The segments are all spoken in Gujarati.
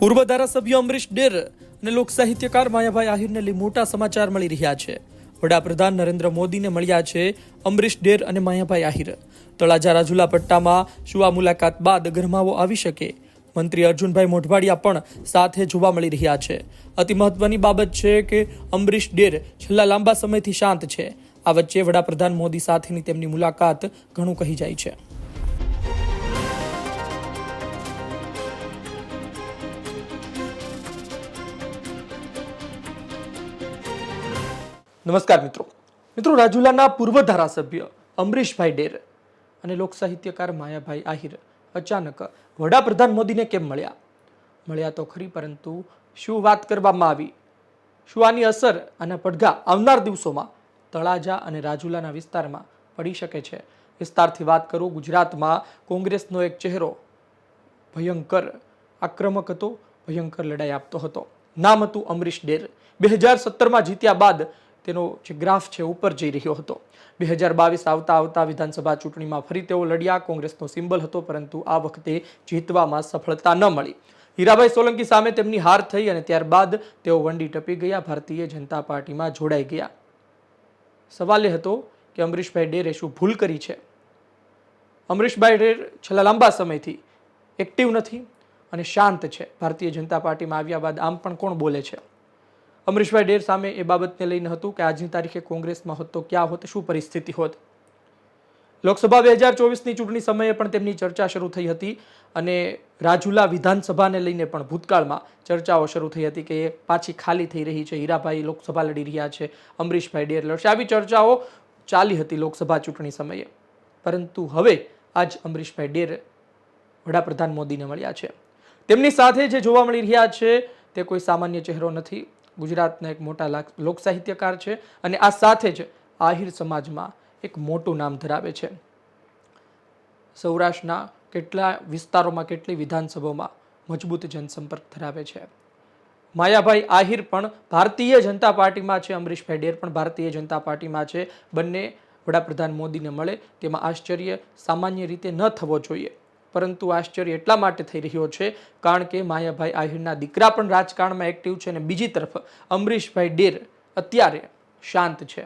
પૂર્વ ધારાસભ્ય અમરીશ ડેર અને લોક સાહિત્યકાર માયાભાઈ આહિરને લઈ મોટા સમાચાર મળી રહ્યા છે. વડાપ્રધાન નરેન્દ્ર મોદીને મળ્યા છે અમરીશ ડેર અને માયાભાઈ આહિર. તળાજા રાજુલા પટ્ટામાં શું આ મુલાકાત બાદ ગરમાવો આવી શકે? મંત્રી અર્જુનભાઈ મોઢવાડિયા પણ સાથે જોવા મળી રહ્યા છે. અતિ મહત્વની બાબત છે કે અમરીશ ડેર છેલ્લા લાંબા સમયથી શાંત છે. આ વચ્ચે વડાપ્રધાન મોદી સાથેની તેમની મુલાકાત ઘણું કહી જાય છે. નમસ્કાર મિત્રો, રાજુલાના પૂર્વ ધારાસભ્ય અમરીશભાઈ ડેર અને લોક સાહિત્યકાર માયાભાઈ આહિર અચાનક વડાપ્રધાન મોદીને કેમ મળ્યા તો ખરી, પરંતુ શું વાત કરવામાં આવી? શું આની અસર અને પડઘા આવનાર દિવસોમાં તળાજા અને રાજુલાના વિસ્તારમાં પડી શકે છે? વિસ્તારથી વાત કરું. ગુજરાતમાં કોંગ્રેસનો એક ચહેરો ભયંકર આક્રમક હતો, ભયંકર લડાઈ આપતો હતો. નામ હતું અમરીશ ડેર. 2017માં જીત્યા બાદ તેનો જે ગ્રાફ છે ઉપર જઈ રહ્યો હતો. 2022 આવતા વિધાનસભા ચૂંટણીમાં ફરી તેઓ લડ્યા. કોંગ્રેસનો સિમ્બલ હતો, પરંતુ આ વખતે જીતવામાં સફળતા ન મળી. હીરાભાઈ સોલંકી સામે તેમની હાર થઈ અને ત્યારબાદ તેઓ વંડી ટપી ગયા, ભારતીય જનતા પાર્ટીમાં જોડાઈ ગયા. સવાલ એ હતો કે અમરીશભાઈ ડેરે શું ભૂલ કરી છે? અમરીશભાઈ ડેર છેલ્લા લાંબા સમયથી એક્ટિવ નથી અને શાંત છે. ભારતીય જનતા પાર્ટીમાં આવ્યા બાદ આમ પણ કોણ બોલે છે? અમરીશભાઈ ડેર સામે એ બાબતને લઈને હતું કે આજની તારીખે કોંગ્રેસમાં હોત તો ક્યાં હોત, શું પરિસ્થિતિ હોત. લોકસભા 2024ની ચૂંટણી સમયે પણ તેમની ચર્ચા શરૂ થઈ હતી અને રાજુલા વિધાનસભાને લઈને પણ ભૂતકાળમાં ચર્ચાઓ શરૂ થઈ હતી કે એ પાછી ખાલી થઈ રહી છે. હીરાભાઈ લોકસભા લડી રહ્યા છે, અમરીશભાઈ ડેર લડશે, આવી ચર્ચાઓ ચાલી હતી લોકસભા ચૂંટણી સમયે. પરંતુ હવે આજ અમરીશભાઈ ડેર વડાપ્રધાન મોદીને મળ્યા છે. તેમની સાથે જે જોવા મળી રહ્યા છે તે કોઈ સામાન્ય ચહેરો નથી. ગુજરાતના એક મોટા લોક સાહિત્યકાર છે અને આ સાથે જ આહિર સમાજમાં એક મોટું નામ ધરાવે છે. સૌરાષ્ટ્રના કેટલા વિસ્તારોમાં, કેટલી વિધાનસભામાં મજબૂત જનસંપર્ક ધરાવે છે. માયાભાઈ આહિર પણ ભારતીય જનતા પાર્ટીમાં છે, અમરીશભાઈ ડેર પણ ભારતીય જનતા પાર્ટીમાં છે. બંને વડાપ્રધાન મોદીને મળે તેમાં આશ્ચર્ય સામાન્ય રીતે ન થવો જોઈએ, પરંતુ આશ્ચર્ય એટલા માટે થઈ રહ્યો છે કારણ કે માયાભાઈ આહિરના દીકરા પણ રાજકારણમાં એક્ટિવ છે અને બીજી તરફ અમરીશભાઈ ડેર અત્યારે શાંત છે.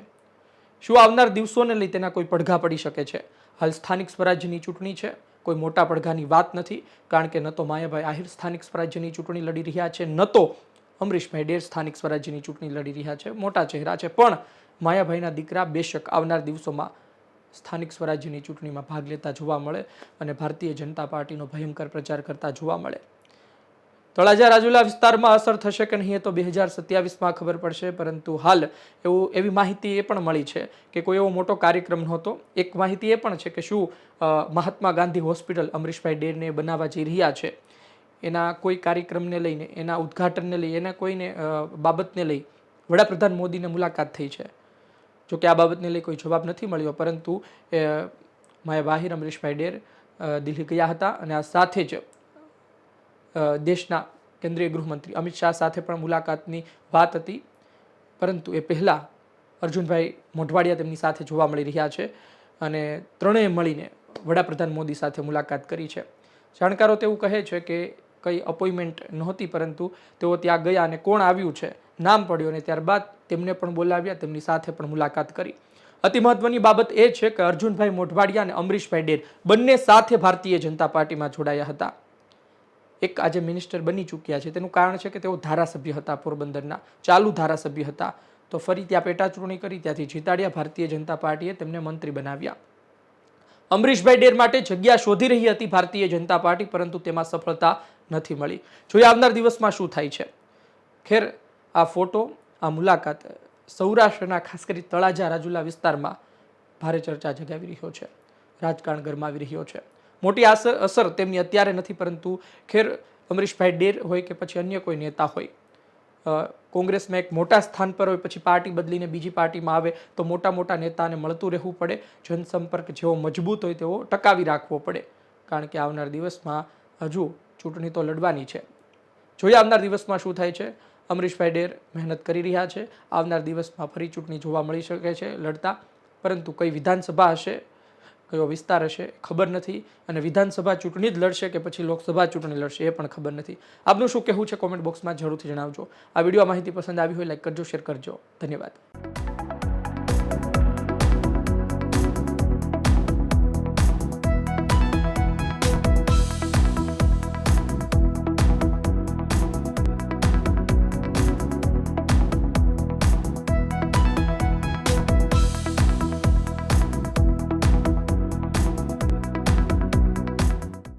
શું આવનાર દિવસોને લઈ તેના કોઈ પડઘા પડી શકે છે? હાલ સ્થાનિક સ્વરાજ્યની ચૂંટણી છે, કોઈ મોટા પડઘાની વાત નથી, કારણ કે ન તો માયાભાઈ આહિર સ્થાનિક સ્વરાજ્યની ચૂંટણી લડી રહ્યા છે, ન તો અમરીશભાઈ ડેર સ્થાનિક સ્વરાજ્યની ચૂંટણી લડી રહ્યા છે. મોટા ચહેરા છે, પણ માયાભાઈના દીકરા બેશક આવનાર દિવસોમાં સ્થાનિક સ્વરાજ્યની ચૂંટણીમાં ભાગ લેતા જોવા મળે અને ભારતીય જનતા પાર્ટીનો ભયંકર પ્રચાર કરતા જોવા મળે. તળાજા રાજુલા વિસ્તારમાં અસર થશે કે નહીં એ તો 2027માં ખબર પડશે, પરંતુ હાલ એવી માહિતી એ પણ મળી છે કે કોઈ એવો મોટો કાર્યક્રમ નહોતો. એક માહિતી એ પણ છે કે શું મહાત્મા ગાંધી હોસ્પિટલ અમરીશભાઈ ડેરને બનાવવા જઈ રહ્યા છે, એના કોઈ કાર્યક્રમને લઈને, એના ઉદ્ઘાટનને લઈ, એના કોઈને બાબતને લઈ વડાપ્રધાન મોદીને મુલાકાત થઈ છે. જોકે આ બાબતને લઈ કોઈ જવાબ નથી મળ્યો, પરંતુ માયાભાઈ આહિર, અમરીશભાઈ ડેર દિલ્હી ગયા હતા અને આ સાથે જ દેશના કેન્દ્રીય ગૃહમંત્રી અમિત શાહ સાથે પણ મુલાકાતની વાત હતી. પરંતુ એ પહેલાં અર્જુનભાઈ મોઢવાડિયા તેમની સાથે જોવા મળી રહ્યા છે અને ત્રણેય મળીને વડાપ્રધાન મોદી સાથે મુલાકાત કરી છે. જાણકારો તેવું કહે છે કે કંઈ અપોઇન્ટમેન્ટ નહોતી, પરંતુ તેઓ ત્યાં ગયા અને કોણ આવ્યું છે નામ પડ્યું અને ત્યારબાદ તેમને પણ બોલાવ્યા, તેમની સાથે પણ મુલાકાત કરી. અતિ મહત્વની બાબત એ છે કે અર્જુનભાઈ મોઢવાડિયા અને અમરીશભાઈ ડેર બંને સાથે ભારતીય જનતા પાર્ટીમાં જોડાયા હતા. એક આજે મિનિસ્ટર બની ચૂક્યા છે. તેનું કારણ છે કે તેઓ ધારાસભ્ય હતા, પોરબંદરના ચાલુ ધારાસભ્ય હતા. તો ફરી ત્યાં પેટા ચૂંટણી કરી, ત્યાંથી જીતાડ્યા. ભારતીય જનતા પાર્ટીએ તેમને મંત્રી બનાવ્યા. અમરીશભાઈ ડેર માટે જગ્યા શોધી રહી હતી ભારતીય જનતા પાર્ટી, પરંતુ તેમાં સફળતા નથી મળી. જોઈએ આવનાર દિવસમાં શું થાય છે. ખેર, આ ફોટો, આ મુલાકાત સૌરાષ્ટ્રના ખાસ કરી તળાજા રાજુલા વિસ્તારમાં ભારે ચર્ચા જગાવી રહ્યો છે, રાજકારણ ગરમાવી રહ્યો છે. મોટી અસર તેમની અત્યારે નથી, પરંતુ ખેર અમરીશભાઈ ડેર હોય કે પછી અન્ય કોઈ નેતા હોય, કોંગ્રેસમાં એક મોટા સ્થાન પર હોય, પછી પાર્ટી બદલીને બીજી પાર્ટીમાં આવે તો મોટા નેતાને મળતું રહેવું પડે. જનસંપર્ક જેવો મજબૂત હોય તેવો ટકાવી રાખવો પડે, કારણ કે આવનાર દિવસમાં હજુ ચૂંટણી તો લડવાની છે. જોઈએ આવનાર દિવસમાં શું થાય છે. અમરીશભાઈ ડેર મહેનત કરી રહ્યા છે. આવનાર દિવસમાં ફરી ચૂંટણી જોવા મળી શકે છે લડતા, પરંતુ કઈ વિધાનસભા હશે, કયો વિસ્તાર હશે ખબર નથી, અને વિધાનસભા ચૂંટણી જ લડશે કે પછી લોકસભા ચૂંટણી લડશે એ પણ ખબર નથી. આપનું શું કહેવું છે કોમેન્ટ બોક્સમાં જરૂરથી જણાવજો. આ વિડીયો માહિતી પસંદ આવી હોય લાઈક કરજો, શેર કરજો. ધન્યવાદ.